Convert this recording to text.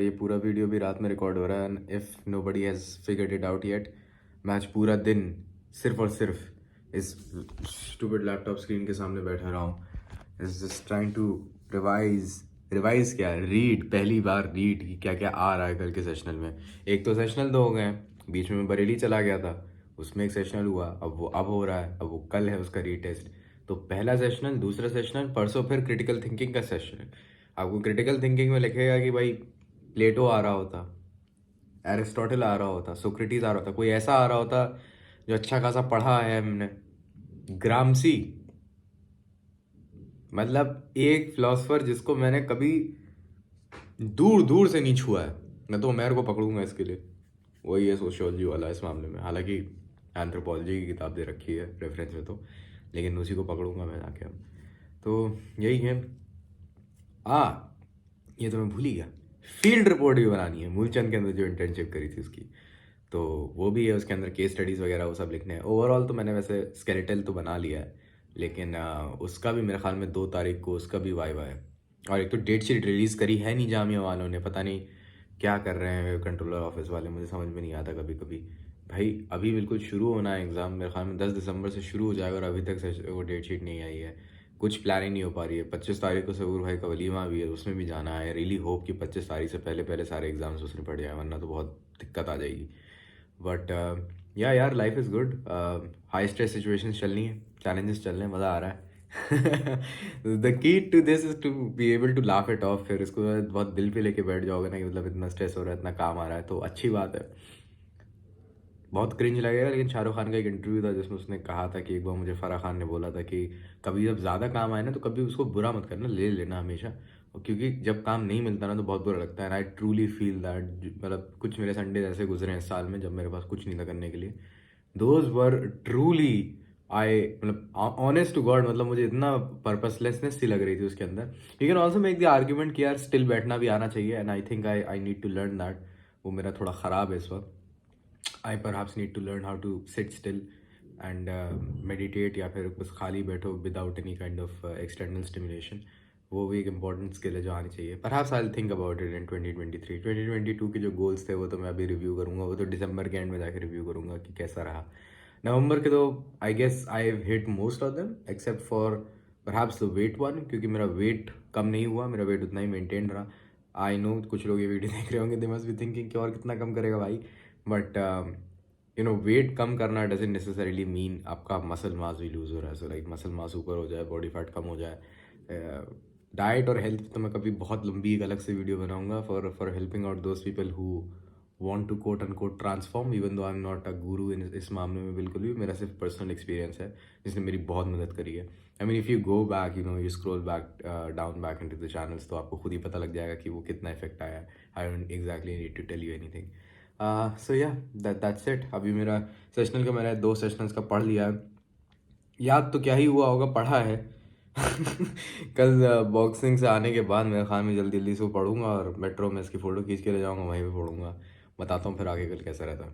ये पूरा वीडियो भी रात में रिकॉर्ड हो रहा है and if nobody has figured it out yet, मैं आज पूरा दिन सिर्फ और सिर्फ इस स्टूपिड लैपटॉप स्क्रीन के सामने बैठा रहा हूँ, is just trying to revise क्या रीड, पहली बार रीड कि क्या क्या आ रहा है कल के सेशनल में। एक तो सेशनल 2 हो गए हैं, बीच में बरेली चला गया था, उसमें एक सेशनल हुआ, अब हो रहा है, अब वो कल है उसका रीटेस्ट। तो पहला सेशनल, दूसरा सेशनल, परसों फिर क्रिटिकल थिंकिंग का सेशन है। आपको क्रिटिकल थिंकिंग में लिखेगा कि भाई प्लेटो आ रहा होता, एरिस्टोटल आ रहा होता, सोक्रेटिस आ रहा होता, कोई ऐसा आ रहा होता जो अच्छा खासा पढ़ा है हमने, ग्रामसी, मतलब एक फिलोसफर जिसको मैंने कभी दूर दूर से नहीं छुआ है। मैं तो उमर को पकड़ूंगा इसके लिए, वही है सोशियोलॉजी वाला इस मामले में, हालांकि एंथ्रोपोलॉजी की किताब दे रखी है रेफरेंस में तो, लेकिन उसी को पकड़ूंगा मैं जाके अब। तो यही है। ये तो मैं भूल ही गया, फील्ड रिपोर्ट भी बनानी है मूलचंद के अंदर जो इंटर्नशिप करी थी उसकी, तो वो भी है, उसके अंदर केस स्टडीज़ वगैरह वो सब लिखने हैं। ओवरऑल तो मैंने वैसे स्केलेटल तो बना लिया है, लेकिन उसका भी मेरे ख्याल में 2 तारीख को उसका भी वाइवा है। और एक तो डेट शीट रिलीज़ करी है नहीं जामिया वालों ने, पता नहीं क्या कर रहे हैं कंट्रोलर ऑफिस वाले, मुझे समझ में नहीं आता कभी कभी। भाई अभी बिल्कुल शुरू होना है एग्ज़ाम, मेरे ख्याल में 10 दिसंबर से शुरू हो जाएगा और अभी तक वो डेट शीट नहीं आई है, कुछ प्लानिंग नहीं हो पा रही है। 25 तारीख को सबूर भाई का वलीमा भी है, उसमें भी जाना है। रियली होप कि 25 तारीख से पहले पहले सारे एग्जाम्स उसने पड़ जाए, वरना तो बहुत दिक्कत आ जाएगी। बट या यार, life is good. High stress situations चलनी है, चैलेंजेस चल रहे हैं, मज़ा आ रहा है। The key to this is to be able to laugh it off. फिर इसको बहुत दिल पे लेके बैठ जाओगे ना कि मतलब इतना स्ट्रेस हो रहा है, इतना काम आ रहा है, तो अच्छी बात है। बहुत क्रिंज लगेगा, लेकिन शाहरुख खान का एक इंटरव्यू था जिसमें उसने कहा था कि एक बार मुझे फराह खान ने बोला था कि कभी जब ज़्यादा काम आए ना तो कभी उसको बुरा मत करना, ले लेना हमेशा। और क्योंकि जब काम नहीं मिलता ना तो बहुत बुरा लगता है। And I truly feel that, मतलब कुछ मेरे संडे ऐसे गुजरे हैं इस साल में जब मेरे पास कुछ नहीं था करने के लिए, दोज वर ट्रूली, आई मतलब ऑनेस्ट टू गॉड, मतलब मुझे इतना पर्पसलेसनेस सी लग रही थी उसके अंदर। You can also make the argument कि यार स्टिल बैठना भी आना चाहिए, and I think I need to learn that. वो मेरा थोड़ा ख़राब है इस वक्त। I perhaps need to learn how to sit still and meditate, या फिर बस खाली बैठो without any kind of external stimulation. वो भी एक इंपॉर्टेंट स्किल है जो आनी चाहिए। Perhaps I will think about it इन 2023। 2022 के जो गोल्स थे वो तो मैं अभी रिव्यू करूँगा, वो तो दिसंबर के एंड में जाकर रिव्यू करूँगा कि कैसा रहा। नवंबर के तो I guess I have hit most of them except for perhaps the weight one, क्योंकि मेरा वेट कम नहीं हुआ, मेरा वेट उतना ही मेंटेन रहा। आई नो कुछ लोग ये वीडियो देख रहे होंगे, दे मस्ट बी थिंकिंग कि और कितना कम करेगा भाई, बट वेट कम करना डजेंट नेसेसरीली मीन आपका मसल मास भी लूज हो रहा है। सो लाइक मसल मास ऊपर हो जाए, बॉडी फैट कम हो जाए। डाइट और हेल्थ तो मैं कभी बहुत लंबी एक अलग से वीडियो बनाऊंगा for helping out those people who want to quote unquote transform, even though I am not a गुरु इन इस मामले में बिल्कुल भी। मेरा सिर्फ पर्सनल एक्सपीरियंस है जिसने मेरी बहुत मदद करी है। I mean if you go back, you scroll back down back into the channels, तो आपको खुद ही पता लग जाएगा कि वो कितना इफेक्ट आया है। I don't exactly need to tell you anything. So या दैट्स इट। अभी मेरा सेशनल का, मैंने 2 सेशनल्स का पढ़ लिया है। याद तो क्या ही हुआ होगा, पढ़ा है। कल बॉक्सिंग से आने के बाद मेरे ख्याल में जल्दी जल्दी से वो पढ़ूंगा और मेट्रो में इसकी फ़ोटो खींच के ले जाऊंगा, वहीं पे पढ़ूंगा। बताता हूँ फिर आगे कल कैसा रहता है।